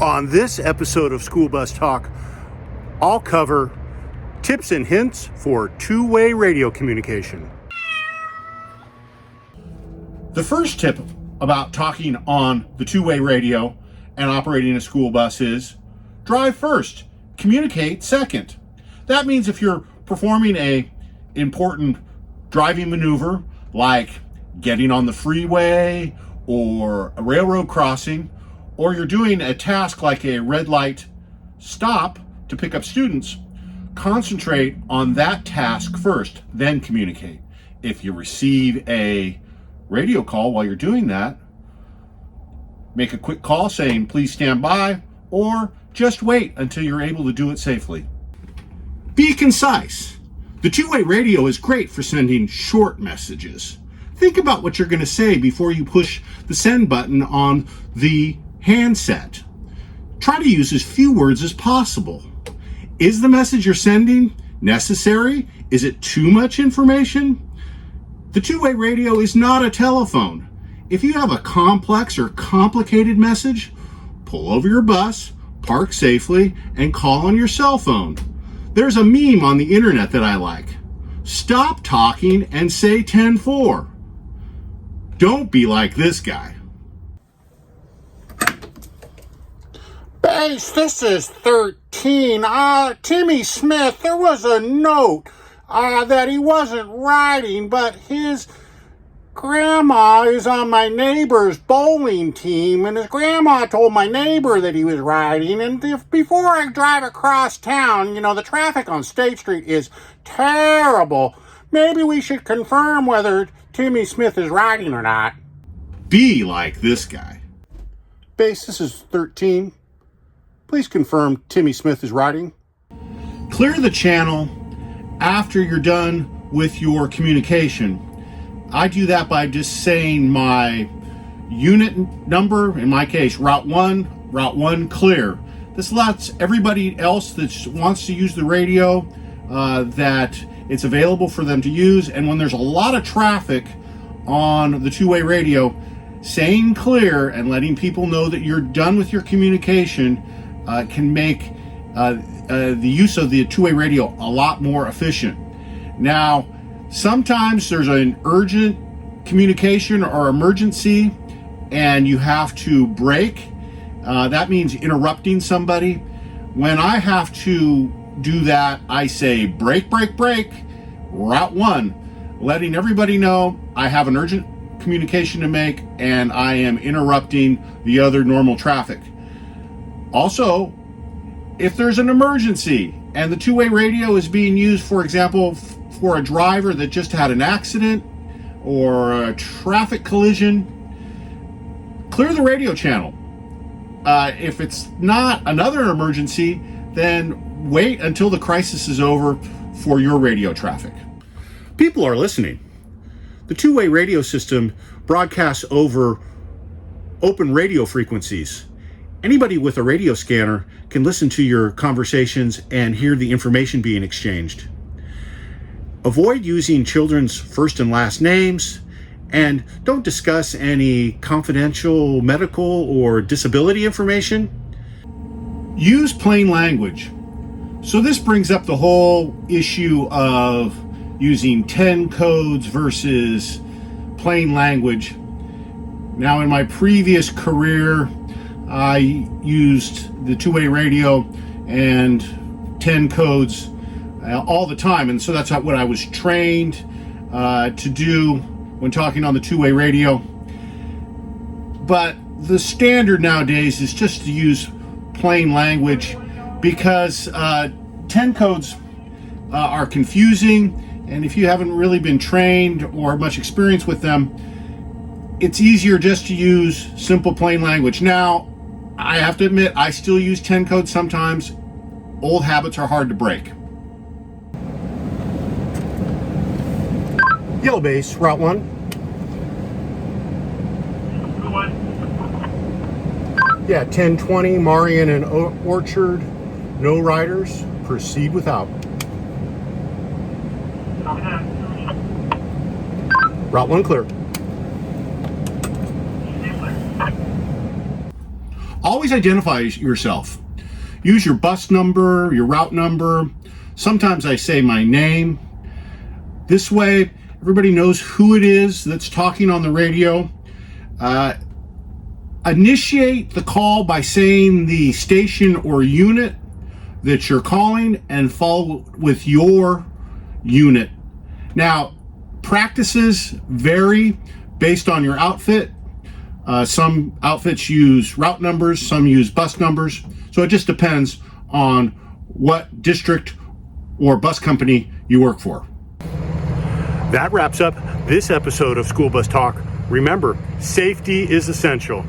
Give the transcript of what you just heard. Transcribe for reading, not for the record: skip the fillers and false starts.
On this episode of School Bus Talk, I'll cover tips and hints for two-way radio communication. The first tip about talking on the two-way radio and operating a school bus is drive first, communicate second. That means if you're performing an important driving maneuver like getting on the freeway or a railroad crossing, or you're doing a task like a red light stop to pick up students, concentrate on that task first, then communicate. If you receive a radio call while you're doing that, make a quick call saying, please stand by, or just wait until you're able to do it safely. Be concise. The two-way radio is great for sending short messages. Think about what you're going to say before you push the send button on the handset. Try to use as few words as possible. Is the message you're sending necessary? Is it too much information? The two-way radio is not a telephone. If you have a complex or complicated message, pull over your bus, park safely, and call on your cell phone. There's a meme on the internet that I like. Stop talking and say 10-4. Don't be like this guy. Base, this is 13. Timmy Smith, there was a note that he wasn't riding, but his grandma is on my neighbor's bowling team, and his grandma told my neighbor that he was riding, and before I drive across town, the traffic on State Street is terrible. Maybe we should confirm whether Timmy Smith is riding or not. Be like this guy. Base, this is 13. Please confirm Timmy Smith is riding. Clear the channel after you're done with your communication. I do that by just saying my unit number, in my case, Route 1 clear. This lets everybody else that wants to use the radio that it's available for them to use. And when there's a lot of traffic on the two-way radio, saying clear and letting people know that you're done with your communication can make the use of the two-way radio a lot more efficient. Now, sometimes there's an urgent communication or emergency and you have to break. That means interrupting somebody. When I have to do that, I say break, Route 1, letting everybody know I have an urgent communication to make and I am interrupting the other normal traffic. Also, if there's an emergency and the two-way radio is being used, for example, for a driver that just had an accident or a traffic collision, clear the radio channel. If it's not another emergency, then wait until the crisis is over for your radio traffic. People are listening. The two-way radio system broadcasts over open radio frequencies. Anybody with a radio scanner can listen to your conversations and hear the information being exchanged. Avoid using children's first and last names, and don't discuss any confidential medical or disability information. Use plain language. So this brings up the whole issue of using 10 codes versus plain language. Now, in my previous career, I used the two-way radio and 10 codes all the time, and so that's what I was trained to do when talking on the two-way radio. But the standard nowadays is just to use plain language because 10 codes are confusing, and if you haven't really been trained or much experience with them, it's easier just to use simple plain language. Now, I have to admit, I still use 10 codes sometimes. Old habits are hard to break. Yellow Base, Route 1. Yeah, 1020, Marion and Orchard. No riders. Proceed without. Route 1 clear. always identify yourself. Use your bus number, your route number. Sometimes I say my name. This way, everybody knows who it is that's talking on the radio. Initiate the call by saying the station or unit that you're calling and follow with your unit. Now, practices vary based on your outfit. Some outfits use route numbers, some use bus numbers. So it just depends on what district or bus company you work for. That wraps up this episode of School Bus Talk. Remember, safety is essential.